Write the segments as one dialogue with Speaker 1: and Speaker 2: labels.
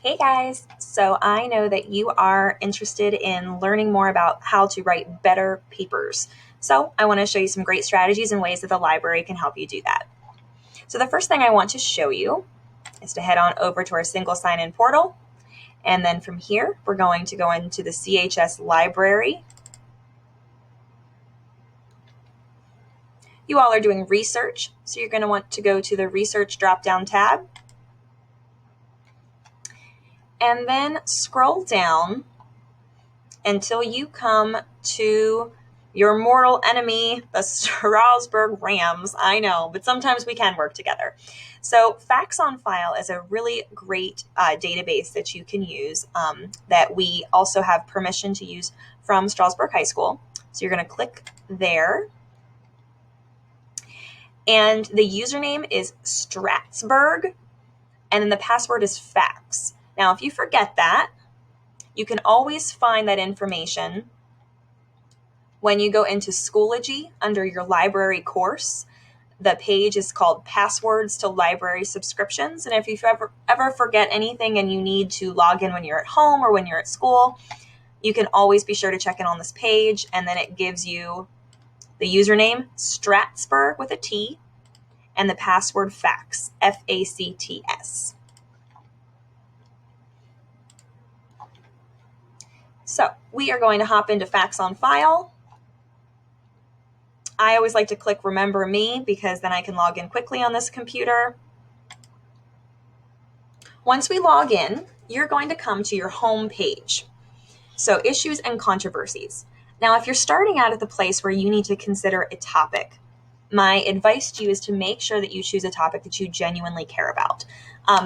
Speaker 1: Hey guys! So I know that you are interested in learning more about how to write better papers. So I want to show you some great strategies and ways that the library can help you do that. So the first thing I want to show you is to head on over to our single sign-in portal. And then from here, we're going to go into the CHS library. You all are doing research, so you're going to want to go to the research drop-down tab. And then scroll down until you come to your mortal enemy, the Strasbourg Rams. I know, but sometimes we can work together. So Facts on File is a really great database that you can use that we also have permission to use from Strasbourg High School. So you're going to click there. And the username is Strasbourg, and then the password is facts. Now, if you forget that, you can always find that information when you go into Schoology under your library course. The page is called Passwords to Library Subscriptions. And if you ever forget anything and you need to log in when you're at home or when you're at school, you can always be sure to check in on this page. And then it gives you the username Strasbourg with a T and the password FACTS, FACTS. So we are going to hop into Facts on File. I always like to click Remember Me because then I can log in quickly on this computer. Once we log in, you're going to come to your home page. So Issues and Controversies. Now, if you're starting out at the place where you need to consider a topic, my advice to you is to make sure that you choose a topic that you genuinely care about.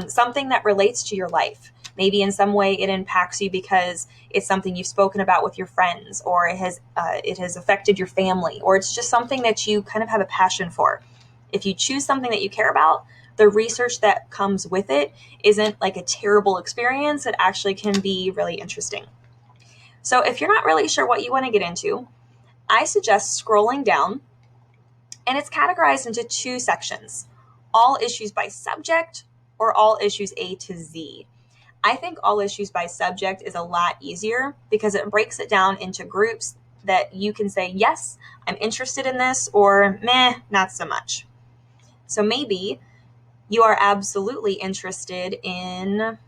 Speaker 1: Something that relates to your life. Maybe in some way it impacts you because it's something you've spoken about with your friends, or it has affected your family, or it's just something that you kind of have a passion for. If you choose something that you care about, the research that comes with it isn't like a terrible experience. It actually can be really interesting. So if you're not really sure what you want to get into, I suggest scrolling down, and it's categorized into two sections: all issues by subject or all issues A to Z. I think all issues by subject is a lot easier because it breaks it down into groups that you can say, yes, I'm interested in this, or meh, not so much. So maybe you are absolutely interested in,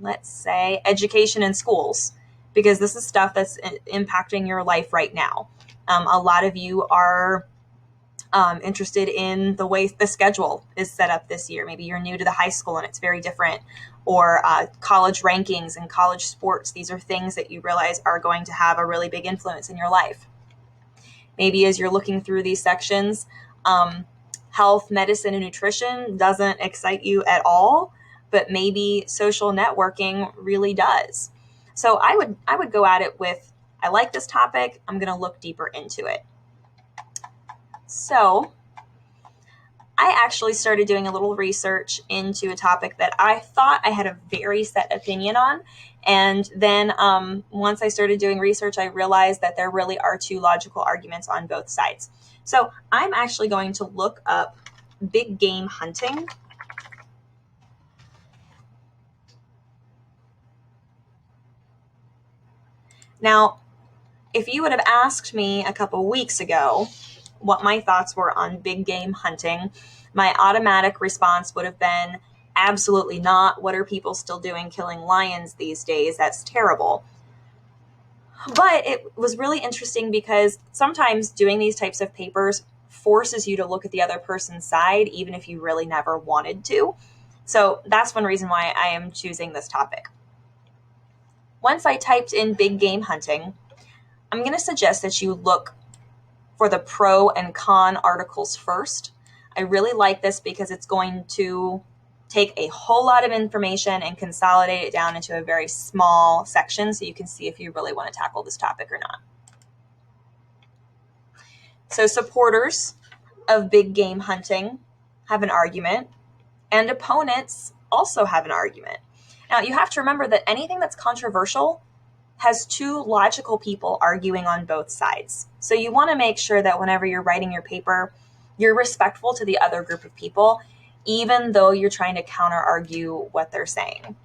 Speaker 1: let's say, education in schools, because this is stuff that's impacting your life right now. A lot of you are interested in the way the schedule is set up this year. Maybe you're new to the high school and it's very different, or college rankings and college sports. These are things that you realize are going to have a really big influence in your life. Maybe as you're looking through these sections, health, medicine, and nutrition doesn't excite you at all, but maybe social networking really does. So I would go at it with, I like this topic, I'm going to look deeper into it. So I actually started doing a little research into a topic that I thought I had a very set opinion on. And then once I started doing research, I realized that there really are two logical arguments on both sides. So I'm actually going to look up big game hunting. Now, if you would have asked me a couple weeks ago what my thoughts were on big game hunting, my automatic response would have been, absolutely not. What are people still doing killing lions these days? That's terrible. But it was really interesting because sometimes doing these types of papers forces you to look at the other person's side, even if you really never wanted to. So that's one reason why I am choosing this topic. Once I typed in big game hunting, I'm going to suggest that you look for the pro and con articles first. I really like this because it's going to take a whole lot of information and consolidate it down into a very small section so you can see if you really want to tackle this topic or not. So supporters of big game hunting have an argument, and opponents also have an argument. Now, you have to remember that anything that's controversial has two logical people arguing on both sides. So you want to make sure that whenever you're writing your paper, you're respectful to the other group of people, even though you're trying to counter argue what they're saying.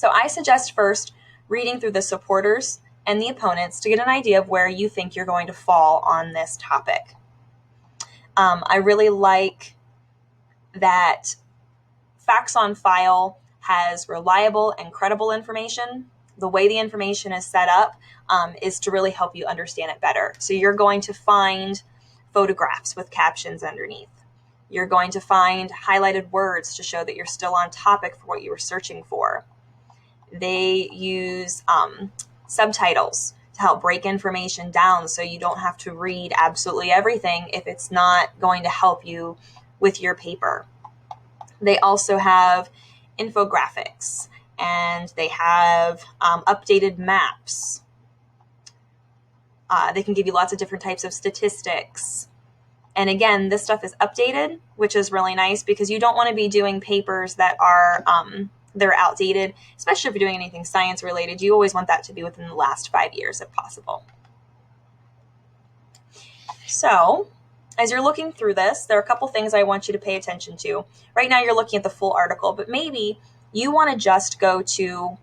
Speaker 1: So I suggest first reading through the supporters and the opponents to get an idea of where you think you're going to fall on this topic. I really like that Facts on File has reliable and credible information. The way the information is set up is to really help you understand it better. So you're going to find photographs with captions underneath. You're going to find highlighted words to show that you're still on topic for what you were searching for. They use subtitles to help break information down so you don't have to read absolutely everything if it's not going to help you with your paper. They also have infographics, and they have updated maps. They can give you lots of different types of statistics. And again, this stuff is updated, which is really nice because you don't want to be doing papers that are they're outdated, especially if you're doing anything science related. You always want that to be within the last 5 years if possible. So as you're looking through this, there are a couple things I want you to pay attention to. Right now you're looking at the full article, but maybe you want to just go to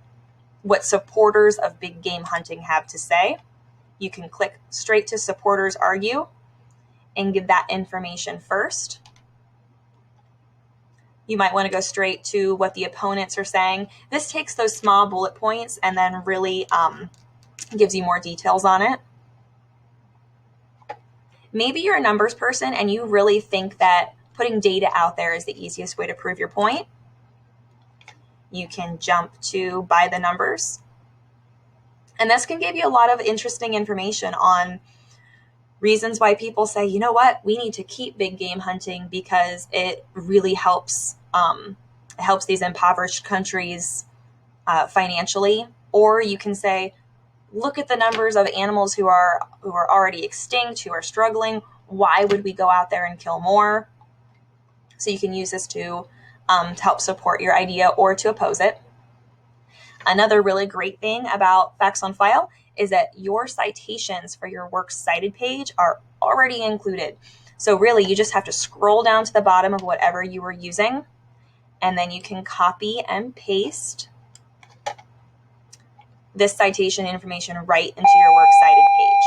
Speaker 1: what supporters of big game hunting have to say. You can click straight to supporters argue and get that information first. You might want to go straight to what the opponents are saying. This takes those small bullet points and then really gives you more details on it. Maybe you're a numbers person and you really think that putting data out there is the easiest way to prove your point. You can jump to by the numbers. And this can give you a lot of interesting information on reasons why people say, you know what, we need to keep big game hunting because it really helps these impoverished countries financially. Or you can say, look at the numbers of animals who are already extinct, who are struggling. Why would we go out there and kill more? So you can use this to help support your idea or to oppose it. Another really great thing about Facts on File is that your citations for your Works Cited page are already included. So really, you just have to scroll down to the bottom of whatever you were using, and then you can copy and paste this citation information right into your Works Cited page.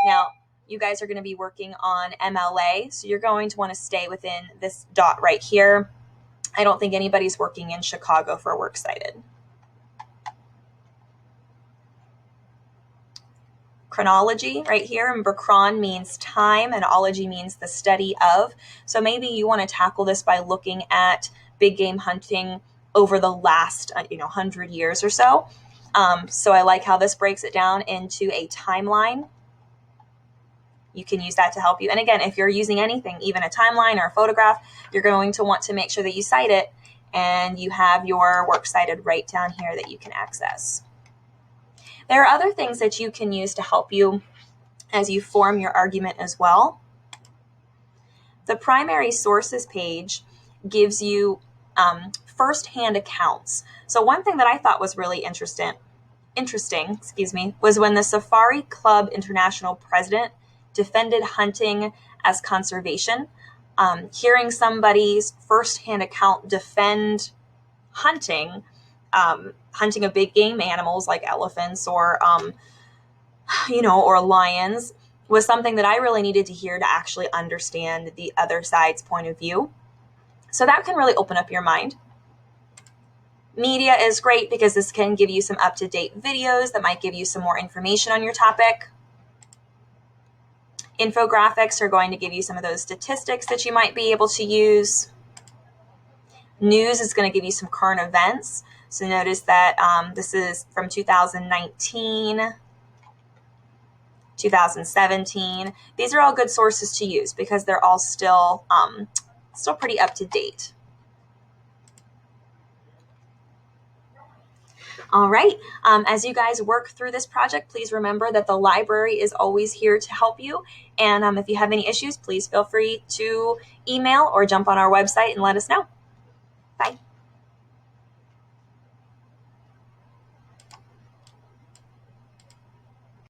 Speaker 1: Now, you guys are going to be working on MLA, so you're going to want to stay within this dot right here. I don't think anybody's working in Chicago for Works Cited. Chronology right here. Remember, chron means time and ology means the study of. So maybe you want to tackle this by looking at big game hunting over the last 100 years or so. So I like how this breaks it down into a timeline. You can use that to help you. And again, if you're using anything, even a timeline or a photograph, you're going to want to make sure that you cite it and you have your work cited right down here that you can access. There are other things that you can use to help you as you form your argument as well. The primary sources page gives you first-hand accounts. So one thing that I thought was really interesting, was when the Safari Club International president defended hunting as conservation. Hearing somebody's first-hand account defend hunting of big game animals like elephants or lions was something that I really needed to hear to actually understand the other side's point of view. So that can really open up your mind. Media is great because this can give you some up-to-date videos that might give you some more information on your topic. Infographics are going to give you some of those statistics that you might be able to use. News is going to give you some current events. So notice that this is from 2019, 2017. These are all good sources to use because they're all still pretty up to date. All right, as you guys work through this project, please remember that the library is always here to help you. And if you have any issues, please feel free to email or jump on our website and let us know. Bye.